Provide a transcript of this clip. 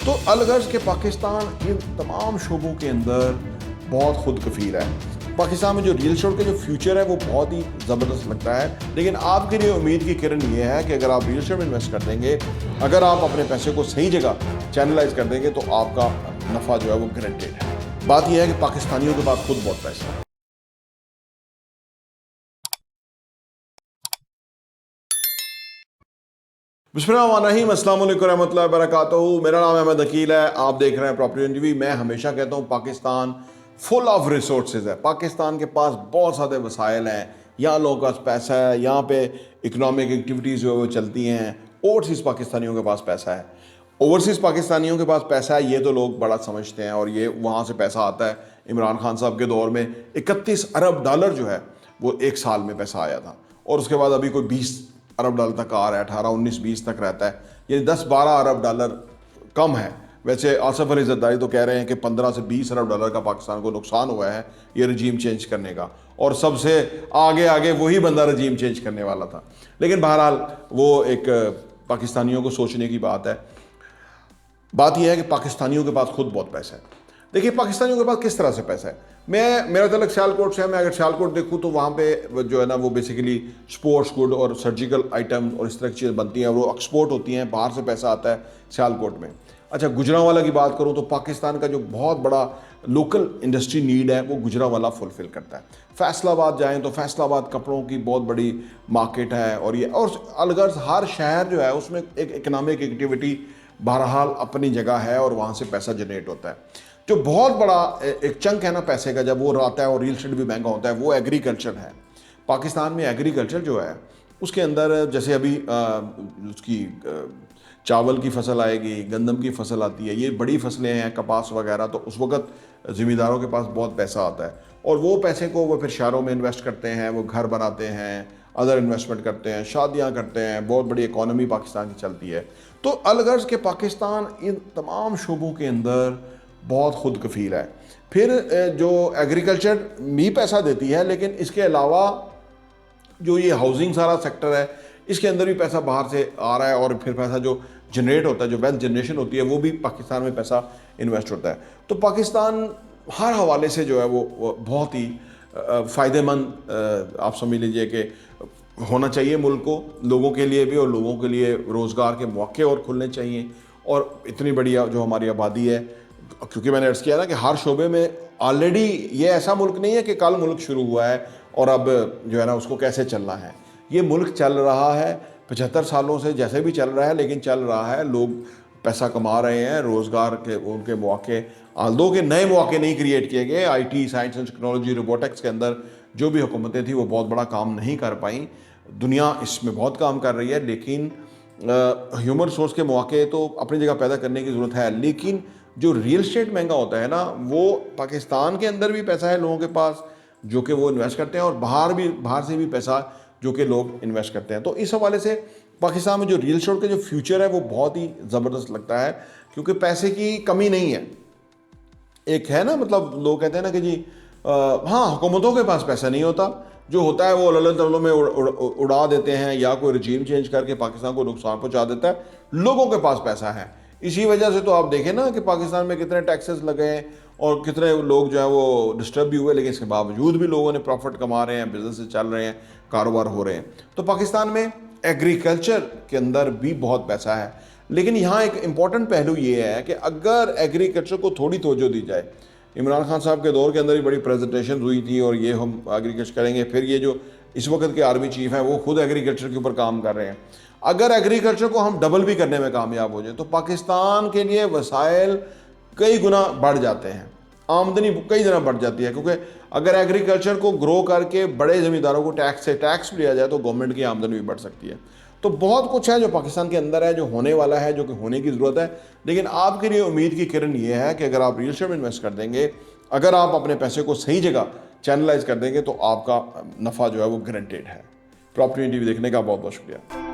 तो अलगर्ज के पाकिस्तान इन तमाम शोबों के अंदर बहुत खुद कफील है। पाकिस्तान में जो रियल एस्टेट का जो फ्यूचर है वो बहुत ही ज़बरदस्त लगता है। लेकिन आपके लिए उम्मीद की किरण ये है कि अगर आप रियल एस्टेट में इन्वेस्ट कर देंगे, अगर आप अपने पैसे को सही जगह चैनलाइज कर देंगे तो आपका नफ़ा जो है वो गारंटेड है। बात यह है कि पाकिस्तानियों के पास खुद बहुत पैसा है। बिस्मिल्लाहिर्रहमानिर्रहीम, अस्सलाम वालेकुम रहमतुल्लाहि व बरकातहू। मेरा नाम अहमद अकील है, आप देख रहे हैं प्रॉपर्टी टीवी। मैं हमेशा कहता हूँ पाकिस्तान फुल ऑफ रिसोर्सेज है। पाकिस्तान के पास बहुत सारे वसाइल हैं, यहाँ लोगों के पास पैसा है, यहाँ पे इकनॉमिक एक्टिविटीज़ जो है वो चलती हैं। ओवरसीज़ पाकिस्तानियों के पास पैसा है। ओवरसीज़ पाकिस्तानियों के पास पैसा है, ये तो लोग बड़ा समझते हैं और ये वहाँ से पैसा आता है। इमरान खान साहब के दौर में 31 अरब डॉलर जो है वो एक साल में पैसा आया था, और उसके बाद अभी कोई 20 अरब डॉलर तक आ रहा है, 18, 19, 20 तक रहता है। ये 10-12 अरब डॉलर कम है। वैसे आसिफ अली जरदारी तो कह रहे हैं कि 15 से 20 अरब डॉलर का पाकिस्तान को नुकसान हुआ है ये रजीम चेंज करने का, और सबसे आगे आगे वही बंदा रजीम चेंज करने वाला था। लेकिन बहरहाल वो एक पाकिस्तानियों को सोचने की बात है। बात यह है कि पाकिस्तानियों के पास खुद बहुत पैसा है। देखिए पाकिस्तानियों के पास किस तरह से पैसा है। मेरा तलक सियालकोट से है। मैं अगर सियालकोट देखूँ तो वहाँ पे जो है ना वो बेसिकली स्पोर्ट्स गुड और सर्जिकल आइटम और इस तरह की चीज़ें बनती हैं, वो एक्सपोर्ट होती हैं, बाहर से पैसा आता है सियालकोट में। अच्छा, गुजरांवाला की बात करूँ तो पाकिस्तान का जो बहुत बड़ा लोकल इंडस्ट्री नीड है वो गुजरांवाला फुलफिल करता है। फैसलाबाद जाएँ तो फैसलाबाद कपड़ों की बहुत बड़ी मार्केट है, और अलगर्ज हर शहर जो है उसमें एक इकनॉमिक एक्टिविटी बहरहाल अपनी जगह है और वहाँ से पैसा जनरेट होता है। जो बहुत बड़ा एक चंक है ना पैसे का, जब वो आता है और रियल एस्टेट भी महंगा होता है, वो एग्रीकल्चर है। पाकिस्तान में एग्रीकल्चर जो है उसके अंदर जैसे अभी उसकी चावल की फसल आएगी, गंदम की फसल आती है, ये बड़ी फसलें हैं, कपास वगैरह, तो उस वक्त ज़मींदारों के पास बहुत पैसा आता है और वो पैसे को वो फिर शहरों में इन्वेस्ट करते हैं, वो घर बनाते हैं, अदर इन्वेस्टमेंट करते हैं, शादियां करते हैं, बहुत बड़ी इकॉनमी पाकिस्तान की चलती है। तो अलगर्ज के पाकिस्तान इन तमाम शोबों के अंदर बहुत खुद कफील है। फिर जो एग्रीकल्चर भी पैसा देती है, लेकिन इसके अलावा जो ये हाउसिंग सारा सेक्टर है इसके अंदर भी पैसा बाहर से आ रहा है, और फिर पैसा जो जनरेट होता है, जो वेल्थ जनरेशन होती है, वो भी पाकिस्तान में पैसा इन्वेस्ट होता है। तो पाकिस्तान हर हवाले से जो है वो बहुत ही फ़ायदेमंद आप समझ लीजिए कि होना चाहिए मुल्क को, लोगों के लिए भी, और लोगों के लिए रोज़गार के मौके और खुलने चाहिए। और इतनी बड़ी जो हमारी आबादी है, क्योंकि मैंने अर्ज़ किया ना कि हर शोबे में ऑलरेडी, ये ऐसा मुल्क नहीं है कि कल मुल्क शुरू हुआ है और अब जो है ना उसको कैसे चलना है। ये मुल्क चल रहा है 75 सालों से, जैसे भी चल रहा है, लेकिन चल रहा है। लोग पैसा कमा रहे हैं, रोज़गार के उनके मौके, आल्दो के नए मौके नहीं क्रिएट किए गए। IT, science and technology, robotics के अंदर जो भी हुकूमतें थी वो बहुत बड़ा काम नहीं कर पाई। दुनिया इसमें बहुत काम कर रही है, लेकिन ह्यूमन रिसोर्स के मौके तो अपनी जगह पैदा करने की ज़रूरत है। लेकिन जो रियल एस्टेट महंगा होता है ना, वो पाकिस्तान के अंदर भी पैसा है लोगों के पास जो कि वो इन्वेस्ट करते हैं, और बाहर से भी पैसा जो कि लोग इन्वेस्ट करते हैं। तो इस हवाले से पाकिस्तान में जो रियल एस्टेट का जो फ्यूचर है वो बहुत ही ज़बरदस्त लगता है, क्योंकि पैसे की कमी नहीं है। एक है ना, मतलब लोग कहते हैं ना कि जी हाँ, हुकूमतों के पास पैसा नहीं होता, जो होता है वो अल्लाह तआला में उड़ा देते हैं, या कोई रजीम चेंज करके पाकिस्तान को नुकसान पहुंचा देता है। लोगों के पास पैसा है। इसी वजह से तो आप देखें ना कि पाकिस्तान में कितने टैक्सेस लगे हैं और कितने लोग जो है वो डिस्टर्ब भी हुए, लेकिन इसके बावजूद भी लोगों ने प्रॉफिट कमा रहे हैं, बिजनेस चल रहे हैं, कारोबार हो रहे हैं। तो पाकिस्तान में एग्रीकल्चर के अंदर भी बहुत पैसा है। लेकिन यहाँ एक इम्पॉर्टेंट पहलू ये है कि अगर एग्रीकल्चर को थोड़ी तवज्जो दी जाए, इमरान खान साहब के दौर के अंदर ही बड़ी प्रेजेंटेशन हुई थी, और ये हम एग्रीकल्चर करेंगे। फिर ये जो इस वक्त के आर्मी चीफ हैं वो खुद एग्रीकल्चर के ऊपर काम कर रहे हैं। अगर एग्रीकल्चर को हम डबल भी करने में कामयाब हो जाए तो पाकिस्तान के लिए वसाइल कई गुना बढ़ जाते हैं, आमदनी कई गुना बढ़ जाती है। क्योंकि अगर एग्रीकल्चर को ग्रो करके बड़े ज़मींदारों को टैक्स भी लिया जाए तो गवर्नमेंट की आमदनी भी बढ़ सकती है। तो बहुत कुछ है जो पाकिस्तान के अंदर है, जो होने वाला है, जो कि होने की ज़रूरत है। लेकिन आपके लिए उम्मीद की किरण ये है कि अगर आप रियल एस्टेट में इन्वेस्ट कर देंगे, अगर आप अपने पैसे को सही जगह चैनलाइज कर देंगे, तो आपका नफ़ा जो है वो गारंटेड है। प्रॉपर्टी टीवी देखने का बहुत बहुत शुक्रिया।